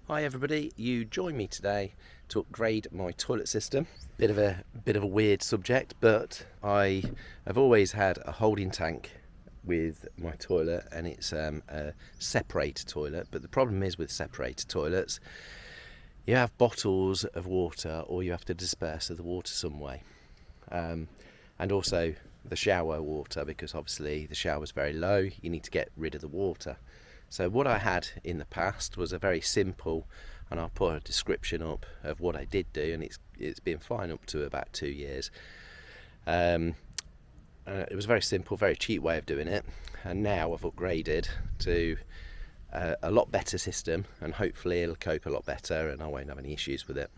Hi everybody, you join me today to upgrade my toilet system. Bit of a weird subject, but I have always had a holding tank with my toilet, and it's a separator toilet. But the problem is with separator toilets, you have bottles of water, or you have to disperse the water some way, and also the shower water, because obviously the shower's very low. You need to get rid of the water. So what I had in the past was a very simple, and I'll put a description up of what I did do, and it's been fine up to about 2 years. It was a very simple, very cheap way of doing it, and now I've upgraded to a lot better system, and hopefully it'll cope a lot better and I won't have any issues with it.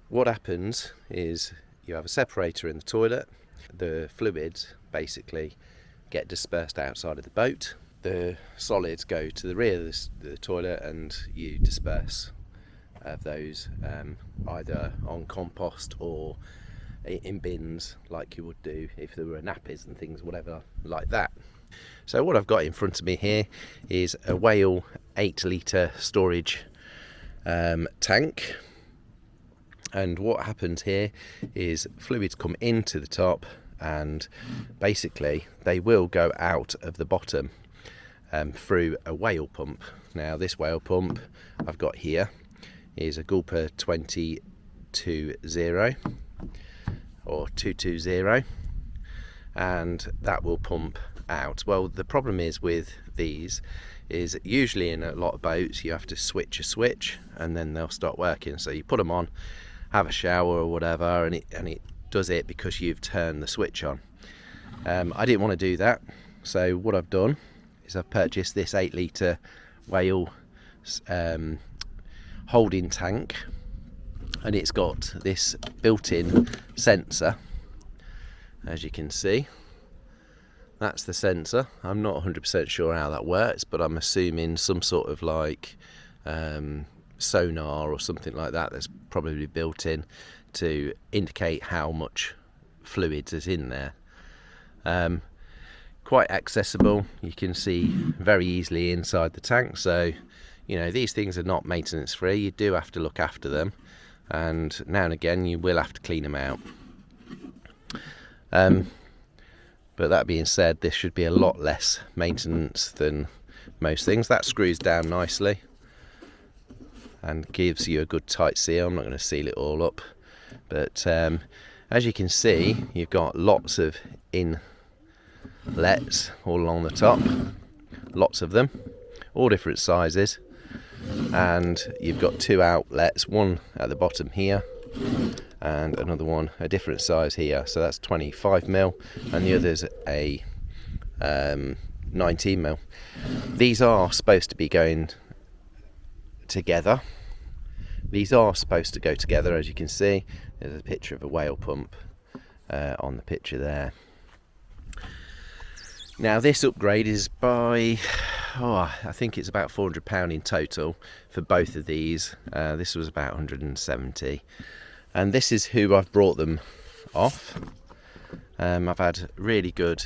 What happens is you have a separator in the toilet. The fluids basically get dispersed outside of the boat. The solids go to the rear of the toilet, and you disperse of those either on compost or in bins, like you would do if there were nappies and things, whatever like that. So what I've got in front of me here is a Whale 8-litre storage tank, and what happens here is fluids come into the top, and basically they will go out of the bottom through a Whale pump. Now this Whale pump I've got here is a Gulper 220 or 220, and that will pump out. Well, the problem is with these is usually in a lot of boats you have to switch a switch and then they'll start working. So you put them on, have a shower or whatever, and it does it because you've turned the switch on. I didn't want to do that, so what I've done is I've purchased this 8-litre Whale holding tank, and it's got this built-in sensor. As you can see, that's the sensor. I'm not 100% sure how that works, but I'm assuming some sort of like sonar or something like that that's probably built in to indicate how much fluids is in there. Quite accessible. You can see very easily inside the tank, so you know these things are not maintenance free. You do have to look after them, and now and again you will have to clean them out. But that being said, this should be a lot less maintenance than most things. That screws down nicely and gives you a good tight seal. I'm not going to seal it all up, but as you can see, you've got lots of inlets all along the top, lots of them, all different sizes, and you've got 2 outlets, one at the bottom here and another one a different size here. So that's 25mm and the other's a 19mm. These are supposed to be going together. These are supposed to go together. As you can see, there's a picture of a Whale pump on the picture there. Now this upgrade is by, I think it's about £400 in total for both of these. This was about 170, and this is who I've brought them off. I've had really good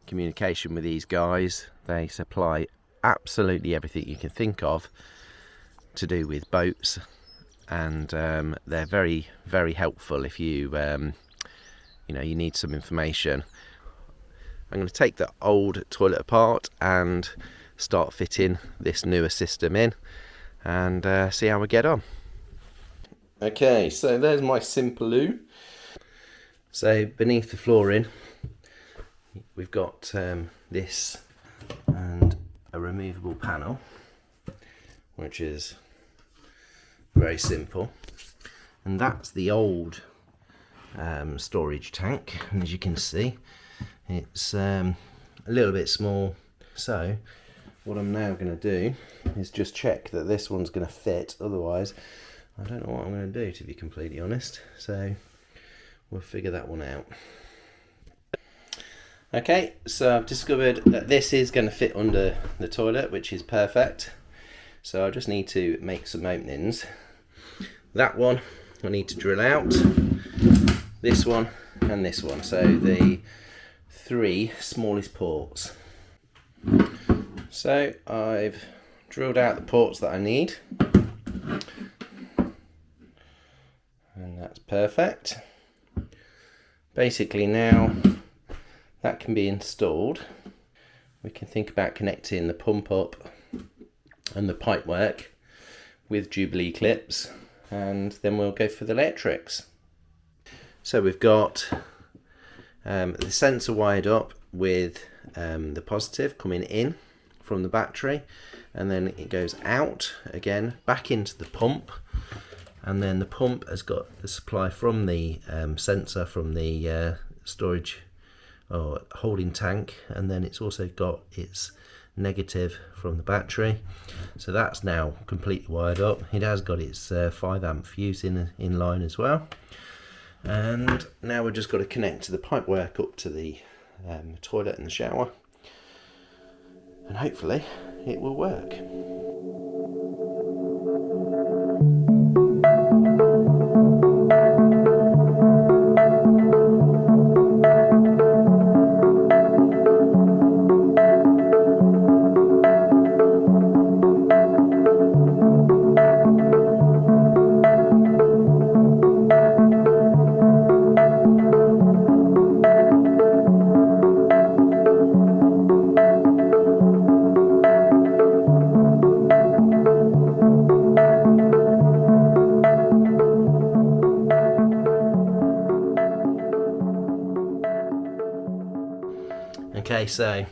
communication with these guys. They supply absolutely everything you can think of to do with boats, and they're very, very helpful if you you need some information. I'm going to take the old toilet apart and start fitting this newer system in, and see how we get on. Okay, so there's my Simpaloo. So beneath the flooring we've got this and a removable panel, which is very simple, and that's the old storage tank, and as you can see it's a little bit small. So what I'm now going to do is just check that this one's going to fit, otherwise I don't know what I'm going to do, to be completely honest, so we'll figure that one out. Okay, so I've discovered that this is going to fit under the toilet, which is perfect. So I just need to make some openings. That one I need to drill out, this one and this one, so the 3 smallest ports. So I've drilled out the ports that I need, and that's perfect. Basically now that can be installed, we can think about connecting the pump up and the pipework with Jubilee clips, and then we'll go for the electrics. So we've got the sensor wired up with the positive coming in from the battery, and then it goes out again back into the pump, and then the pump has got the supply from the sensor from the storage or holding tank, and then it's also got its negative from the battery. So that's now completely wired up. It has got its 5 amp fuse in line as well, and now we've just got to connect to the pipework up to the toilet and the shower, and hopefully it will work. Okay, so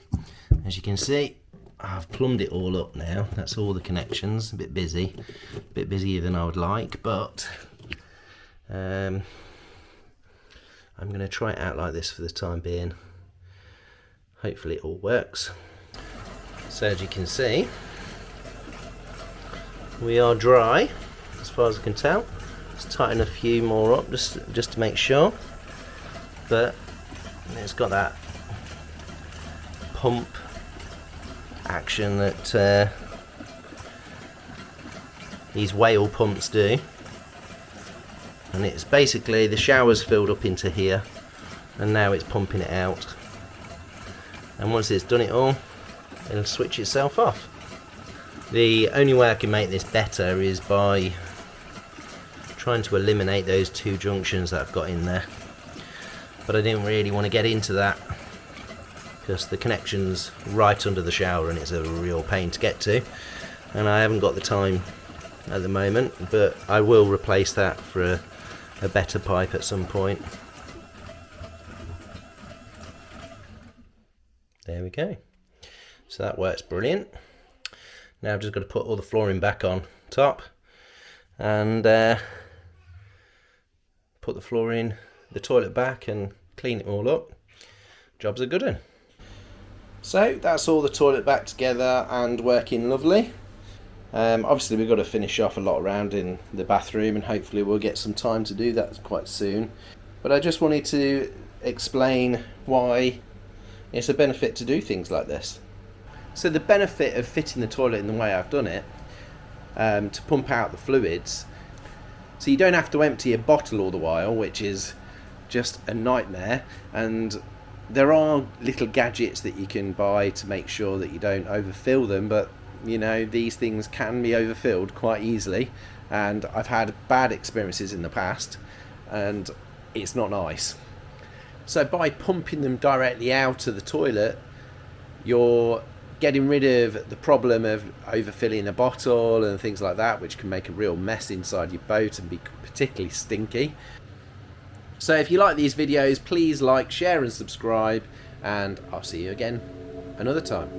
as you can see, I've plumbed it all up now. That's all the connections. A bit busier than I would like, but I'm going to try it out like this for the time being. Hopefully it all works. So as you can see, we are dry as far as I can tell. Let's tighten a few more up just to make sure, but it's got that pump action that these whale pumps do, and it's basically the shower's filled up into here and now it's pumping it out, and once it's done it all, it'll switch itself off. The only way I can make this better is by trying to eliminate those 2 junctions that I've got in there, but I didn't really want to get into that because the connection's right under the shower and it's a real pain to get to, and I haven't got the time at the moment, but I will replace that for a better pipe at some point. There we go. So that works brilliant. Now I've just got to put all the flooring back on top and put the flooring, the toilet back, and clean it all up. Job's a good one. So that's all the toilet back together and working lovely. Obviously we've got to finish off a lot around in the bathroom, and hopefully we'll get some time to do that quite soon. But I just wanted to explain why it's a benefit to do things like this. So the benefit of fitting the toilet in the way I've done it, to pump out the fluids, so you don't have to empty a bottle all the while, which is just a nightmare, and there are little gadgets that you can buy to make sure that you don't overfill them, but you know, these things can be overfilled quite easily, and I've had bad experiences in the past and it's not nice. So by pumping them directly out of the toilet, you're getting rid of the problem of overfilling a bottle and things like that, which can make a real mess inside your boat and be particularly stinky. So if you like these videos, please like, share and subscribe, and I'll see you again another time.